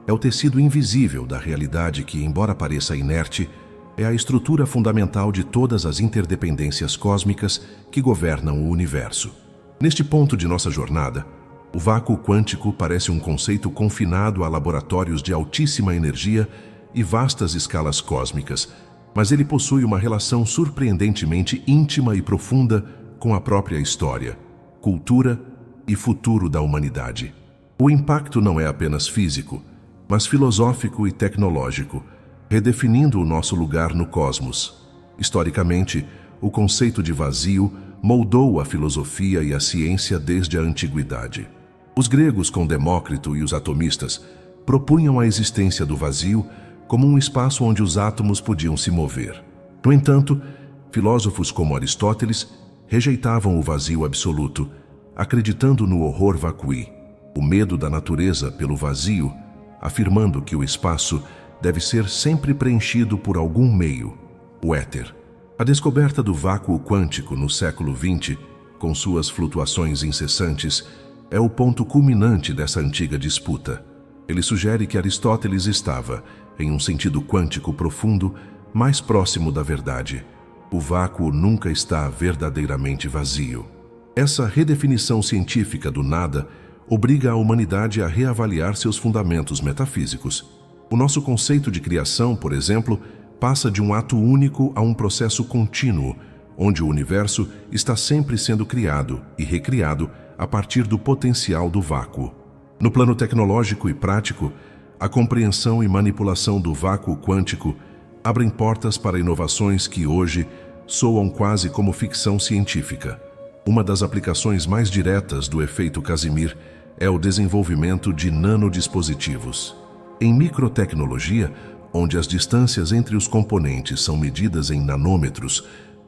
é o tecido invisível da realidade que, embora pareça inerte, é a estrutura fundamental de todas as interdependências cósmicas que governam o universo. Neste ponto de nossa jornada, o vácuo quântico parece um conceito confinado a laboratórios de altíssima energia e vastas escalas cósmicas, mas ele possui uma relação surpreendentemente íntima e profunda com a própria história, cultura e futuro da humanidade. O impacto não é apenas físico, mas filosófico e tecnológico, redefinindo o nosso lugar no cosmos. Historicamente, o conceito de vazio moldou a filosofia e a ciência desde a antiguidade. Os gregos, com Demócrito e os atomistas, propunham a existência do vazio como um espaço onde os átomos podiam se mover. No entanto, filósofos como Aristóteles rejeitavam o vazio absoluto, acreditando no horror vacui, o medo da natureza pelo vazio, afirmando que o espaço deve ser sempre preenchido por algum meio, o éter. A descoberta do vácuo quântico no século XX, com suas flutuações incessantes, é o ponto culminante dessa antiga disputa. Ele sugere que Aristóteles estava, em um sentido quântico profundo, mais próximo da verdade. O vácuo nunca está verdadeiramente vazio. Essa redefinição científica do nada obriga a humanidade a reavaliar seus fundamentos metafísicos. O nosso conceito de criação, por exemplo, passa de um ato único a um processo contínuo, onde o universo está sempre sendo criado e recriado a partir do potencial do vácuo. No plano tecnológico e prático, a compreensão e manipulação do vácuo quântico abrem portas para inovações que hoje soam quase como ficção científica. Uma das aplicações mais diretas do efeito Casimir é o desenvolvimento de nanodispositivos. Em microtecnologia, onde as distâncias entre os componentes são medidas em nanômetros,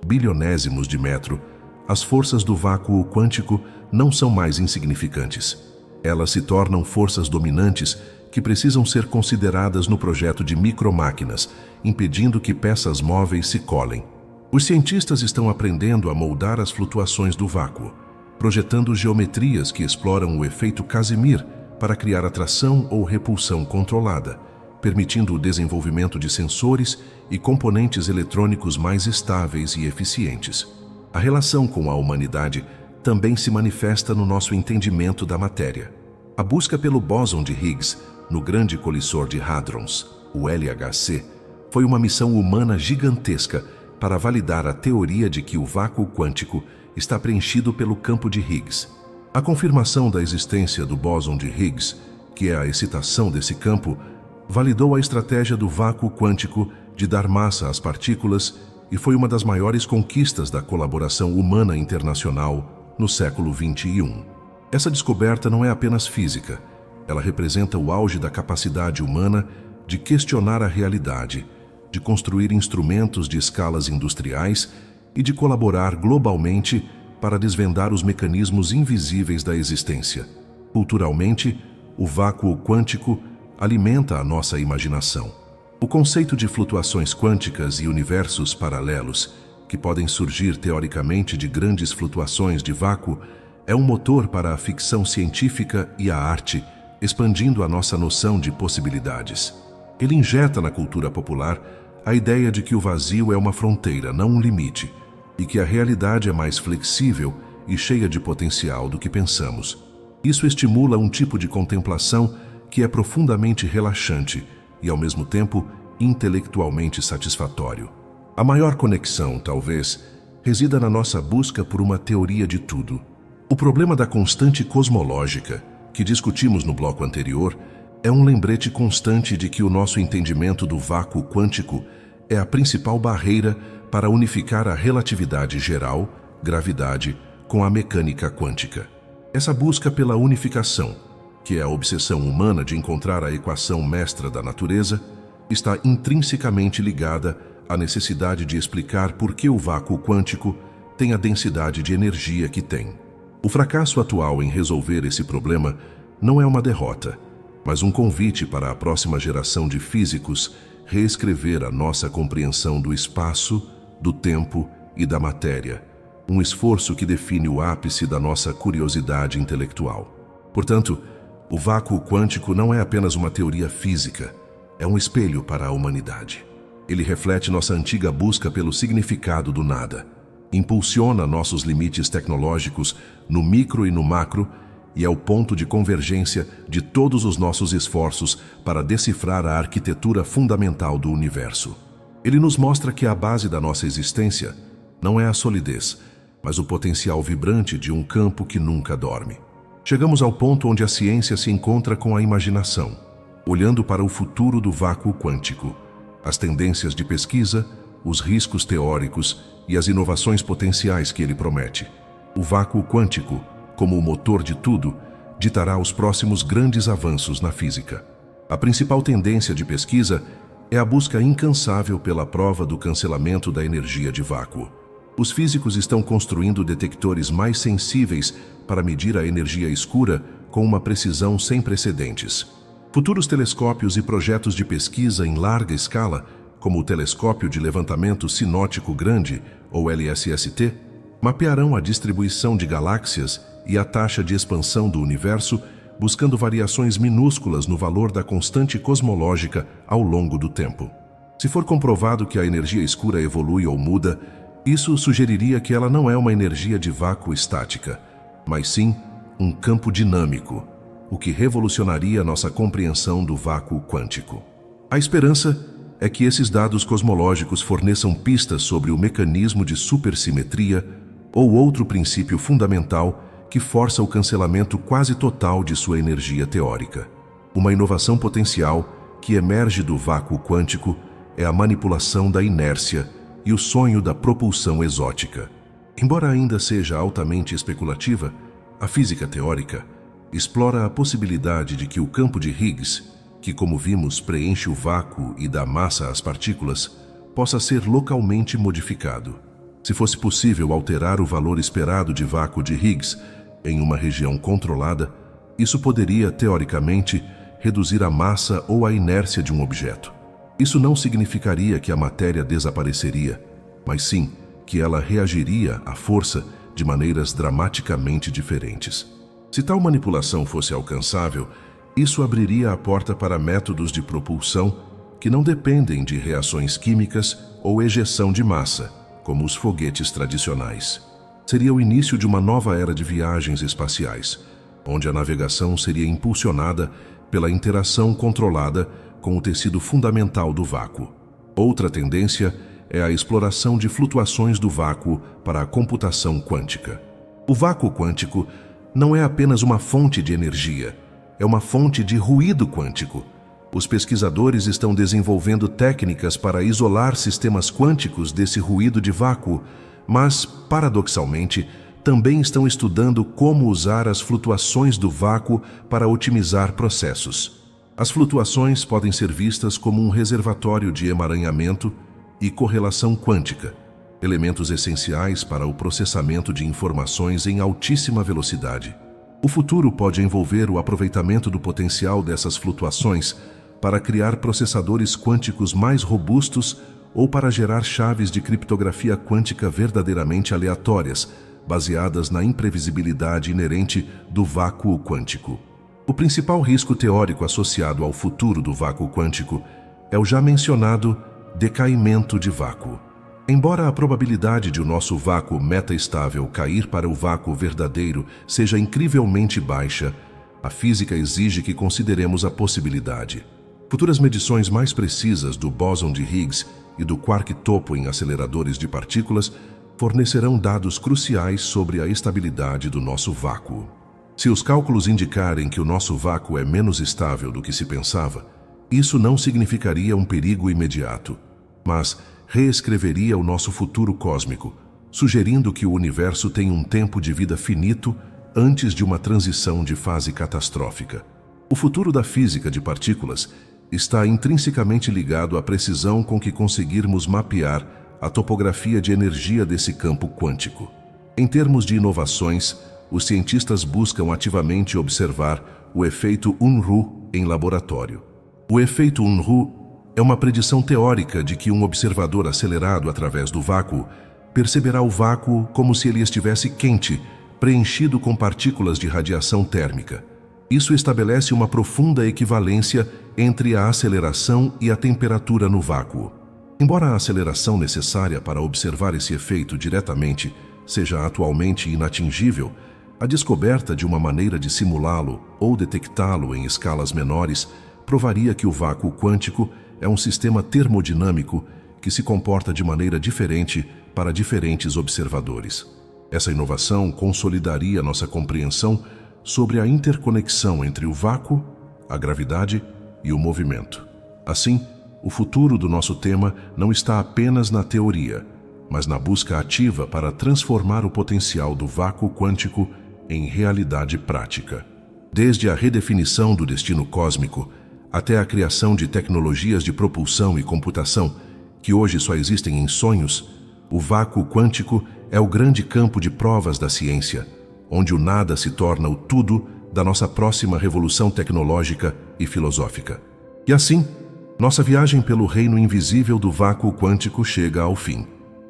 bilionésimos de metro, as forças do vácuo quântico não são mais insignificantes. Elas se tornam forças dominantes que precisam ser consideradas no projeto de micromáquinas, impedindo que peças móveis se colem. Os cientistas estão aprendendo a moldar as flutuações do vácuo, projetando geometrias que exploram o efeito Casimir para criar atração ou repulsão controlada, permitindo o desenvolvimento de sensores e componentes eletrônicos mais estáveis e eficientes. A relação com a humanidade também se manifesta no nosso entendimento da matéria. A busca pelo bóson de Higgs no Grande Colissor de Hadrons, o LHC, foi uma missão humana gigantesca para validar a teoria de que o vácuo quântico está preenchido pelo campo de Higgs. A confirmação da existência do bóson de Higgs, que é a excitação desse campo, validou a estratégia do vácuo quântico de dar massa às partículas e foi uma das maiores conquistas da colaboração humana internacional no século XXI. Essa descoberta não é apenas física, ela representa o auge da capacidade humana de questionar a realidade, de construir instrumentos de escalas industriais e de colaborar globalmente para desvendar os mecanismos invisíveis da existência. Culturalmente, o vácuo quântico alimenta a nossa imaginação. O conceito de flutuações quânticas e universos paralelos, que podem surgir teoricamente de grandes flutuações de vácuo, é um motor para a ficção científica e a arte, expandindo a nossa noção de possibilidades. Ele injeta na cultura popular a ideia de que o vazio é uma fronteira, não um limite, e que a realidade é mais flexível e cheia de potencial do que pensamos. Isso estimula um tipo de contemplação que é profundamente relaxante e, ao mesmo tempo, intelectualmente satisfatório. A maior conexão, talvez, resida na nossa busca por uma teoria de tudo. O problema da constante cosmológica, que discutimos no bloco anterior, é um lembrete constante de que o nosso entendimento do vácuo quântico é a principal barreira para unificar a relatividade geral, gravidade, com a mecânica quântica. Essa busca pela unificação, que é a obsessão humana de encontrar a equação mestra da natureza, está intrinsecamente ligada à necessidade de explicar por que o vácuo quântico tem a densidade de energia que tem. O fracasso atual em resolver esse problema não é uma derrota, mas um convite para a próxima geração de físicos reescrever a nossa compreensão do espaço, do tempo e da matéria, um esforço que define o ápice da nossa curiosidade intelectual. Portanto, o vácuo quântico não é apenas uma teoria física, é um espelho para a humanidade. Ele reflete nossa antiga busca pelo significado do nada, impulsiona nossos limites tecnológicos no micro e no macro e é o ponto de convergência de todos os nossos esforços para decifrar a arquitetura fundamental do universo. Ele nos mostra que a base da nossa existência não é a solidez, mas o potencial vibrante de um campo que nunca dorme. Chegamos ao ponto onde a ciência se encontra com a imaginação, olhando para o futuro do vácuo quântico, as tendências de pesquisa, os riscos teóricos e as inovações potenciais que ele promete. O vácuo quântico, como o motor de tudo, ditará os próximos grandes avanços na física. A principal tendência de pesquisa é a busca incansável pela prova do cancelamento da energia de vácuo. Os físicos estão construindo detectores mais sensíveis para medir a energia escura com uma precisão sem precedentes. Futuros telescópios e projetos de pesquisa em larga escala, como o Telescópio de Levantamento Sinótico Grande, ou LSST, mapearão a distribuição de galáxias e a taxa de expansão do universo, buscando variações minúsculas no valor da constante cosmológica ao longo do tempo. Se for comprovado que a energia escura evolui ou muda, isso sugeriria que ela não é uma energia de vácuo estática, mas sim um campo dinâmico, o que revolucionaria nossa compreensão do vácuo quântico. A esperança é que esses dados cosmológicos forneçam pistas sobre o mecanismo de supersimetria ou outro princípio fundamental que força o cancelamento quase total de sua energia teórica. Uma inovação potencial que emerge do vácuo quântico é a manipulação da inércia e o sonho da propulsão exótica. Embora ainda seja altamente especulativa, a física teórica explora a possibilidade de que o campo de Higgs, que, como vimos, preenche o vácuo e dá massa às partículas, possa ser localmente modificado. Se fosse possível alterar o valor esperado de vácuo de Higgs em uma região controlada, isso poderia, teoricamente, reduzir a massa ou a inércia de um objeto. Isso não significaria que a matéria desapareceria, mas sim que ela reagiria à força de maneiras dramaticamente diferentes. Se tal manipulação fosse alcançável, isso abriria a porta para métodos de propulsão que não dependem de reações químicas ou ejeção de massa, como os foguetes tradicionais. Seria o início de uma nova era de viagens espaciais, onde a navegação seria impulsionada pela interação controlada com o tecido fundamental do vácuo. Outra tendência é a exploração de flutuações do vácuo para a computação quântica. O vácuo quântico não é apenas uma fonte de energia, é uma fonte de ruído quântico. Os pesquisadores estão desenvolvendo técnicas para isolar sistemas quânticos desse ruído de vácuo, mas, paradoxalmente, também estão estudando como usar as flutuações do vácuo para otimizar processos. As flutuações podem ser vistas como um reservatório de emaranhamento e correlação quântica, elementos essenciais para o processamento de informações em altíssima velocidade. O futuro pode envolver o aproveitamento do potencial dessas flutuações para criar processadores quânticos mais robustos ou para gerar chaves de criptografia quântica verdadeiramente aleatórias, baseadas na imprevisibilidade inerente do vácuo quântico. O principal risco teórico associado ao futuro do vácuo quântico é o já mencionado decaimento de vácuo. Embora a probabilidade de o nosso vácuo metaestável cair para o vácuo verdadeiro seja incrivelmente baixa, a física exige que consideremos a possibilidade. Futuras medições mais precisas do bóson de Higgs e do quark-topo em aceleradores de partículas fornecerão dados cruciais sobre a estabilidade do nosso vácuo. Se os cálculos indicarem que o nosso vácuo é menos estável do que se pensava, isso não significaria um perigo imediato, mas reescreveria o nosso futuro cósmico, sugerindo que o universo tem um tempo de vida finito antes de uma transição de fase catastrófica. O futuro da física de partículas está intrinsecamente ligado à precisão com que conseguirmos mapear a topografia de energia desse campo quântico. Em termos de inovações, os cientistas buscam ativamente observar o efeito Unruh em laboratório. O efeito Unruh é uma predição teórica de que um observador acelerado através do vácuo perceberá o vácuo como se ele estivesse quente, preenchido com partículas de radiação térmica. Isso estabelece uma profunda equivalência entre a aceleração e a temperatura no vácuo. Embora a aceleração necessária para observar esse efeito diretamente seja atualmente inatingível, a descoberta de uma maneira de simulá-lo ou detectá-lo em escalas menores provaria que o vácuo quântico é um sistema termodinâmico que se comporta de maneira diferente para diferentes observadores. Essa inovação consolidaria nossa compreensão sobre a interconexão entre o vácuo, a gravidade e o movimento. Assim, o futuro do nosso tema não está apenas na teoria, mas na busca ativa para transformar o potencial do vácuo quântico em realidade prática. Desde a redefinição do destino cósmico até a criação de tecnologias de propulsão e computação, que hoje só existem em sonhos, o vácuo quântico é o grande campo de provas da ciência, onde o nada se torna o tudo da nossa próxima revolução tecnológica e filosófica. E assim, nossa viagem pelo reino invisível do vácuo quântico chega ao fim,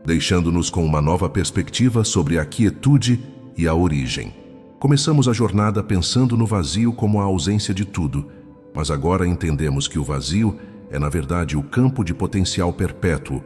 deixando-nos com uma nova perspectiva sobre a quietude e a origem. Começamos a jornada pensando no vazio como a ausência de tudo, mas agora entendemos que o vazio é, na verdade, o campo de potencial perpétuo,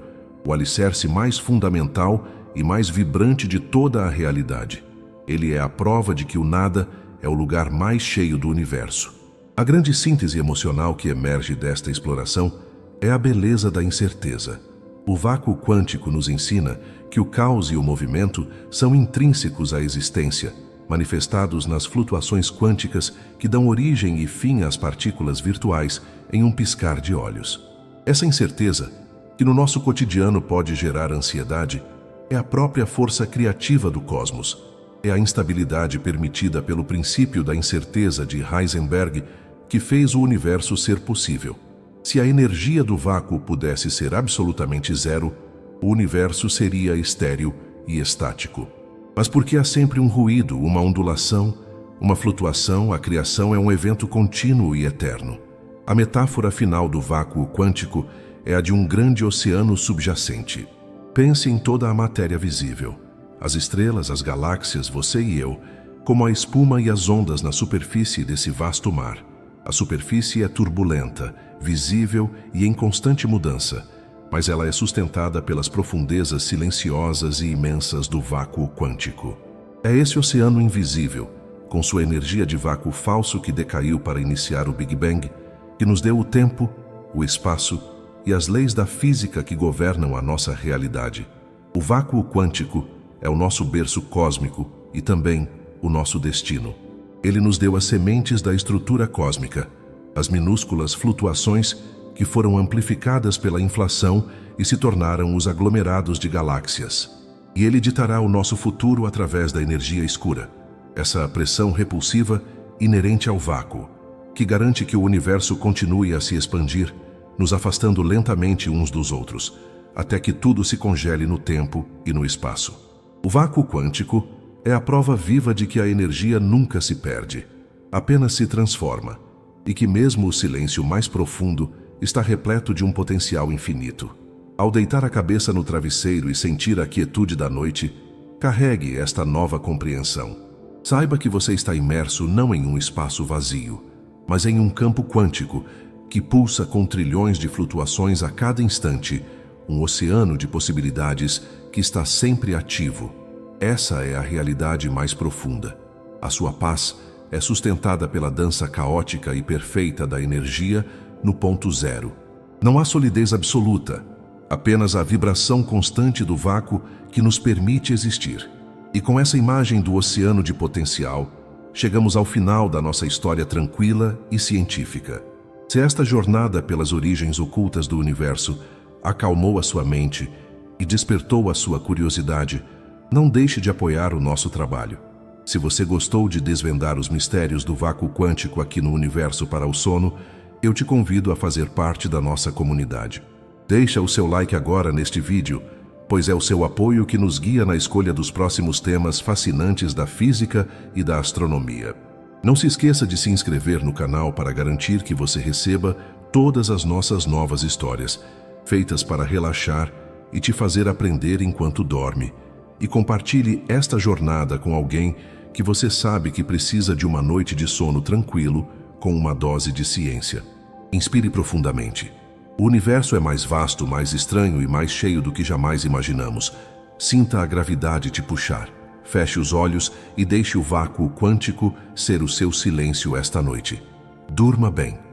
o alicerce mais fundamental e mais vibrante de toda a realidade. Ele é a prova de que o nada é o lugar mais cheio do universo. A grande síntese emocional que emerge desta exploração é a beleza da incerteza. O vácuo quântico nos ensina que o caos e o movimento são intrínsecos à existência, manifestados nas flutuações quânticas que dão origem e fim às partículas virtuais em um piscar de olhos. Essa incerteza, que no nosso cotidiano pode gerar ansiedade, é a própria força criativa do cosmos. É a instabilidade permitida pelo princípio da incerteza de Heisenberg que fez o universo ser possível. Se a energia do vácuo pudesse ser absolutamente zero, o universo seria estéril e estático. Mas porque há sempre um ruído, uma ondulação, uma flutuação, a criação é um evento contínuo e eterno. A metáfora final do vácuo quântico é a de um grande oceano subjacente. Pense em toda a matéria visível. As estrelas, as galáxias, você e eu, como a espuma e as ondas na superfície desse vasto mar. A superfície é turbulenta, visível e em constante mudança, mas ela é sustentada pelas profundezas silenciosas e imensas do vácuo quântico. É esse oceano invisível, com sua energia de vácuo falso que decaiu para iniciar o Big Bang, que nos deu o tempo, o espaço e as leis da física que governam a nossa realidade. O vácuo quântico é o nosso berço cósmico e também o nosso destino. Ele nos deu as sementes da estrutura cósmica, as minúsculas flutuações que foram amplificadas pela inflação e se tornaram os aglomerados de galáxias. E ele ditará o nosso futuro através da energia escura, essa pressão repulsiva inerente ao vácuo, que garante que o universo continue a se expandir, nos afastando lentamente uns dos outros, até que tudo se congele no tempo e no espaço. O vácuo quântico é a prova viva de que a energia nunca se perde, apenas se transforma, e que mesmo o silêncio mais profundo está repleto de um potencial infinito. Ao deitar a cabeça no travesseiro e sentir a quietude da noite, carregue esta nova compreensão. Saiba que você está imerso não em um espaço vazio, mas em um campo quântico que pulsa com trilhões de flutuações a cada instante, um oceano de possibilidades que está sempre ativo. Essa é a realidade mais profunda. A sua paz é sustentada pela dança caótica e perfeita da energia no ponto zero. Não há solidez absoluta, apenas a vibração constante do vácuo que nos permite existir. E com essa imagem do oceano de potencial, chegamos ao final da nossa história tranquila e científica. Se esta jornada pelas origens ocultas do universo acalmou a sua mente e despertou a sua curiosidade, não deixe de apoiar o nosso trabalho. Se você gostou de desvendar os mistérios do vácuo quântico aqui no Universo para o Sono, eu te convido a fazer parte da nossa comunidade. Deixa o seu like agora neste vídeo, pois é o seu apoio que nos guia na escolha dos próximos temas fascinantes da física e da astronomia. Não se esqueça de se inscrever no canal para garantir que você receba todas as nossas novas histórias, feitas para relaxar e te fazer aprender enquanto dorme. E compartilhe esta jornada com alguém que você sabe que precisa de uma noite de sono tranquilo com uma dose de ciência. Inspire profundamente. O universo é mais vasto, mais estranho e mais cheio do que jamais imaginamos. Sinta a gravidade te puxar. Feche os olhos e deixe o vácuo quântico ser o seu silêncio esta noite. Durma bem.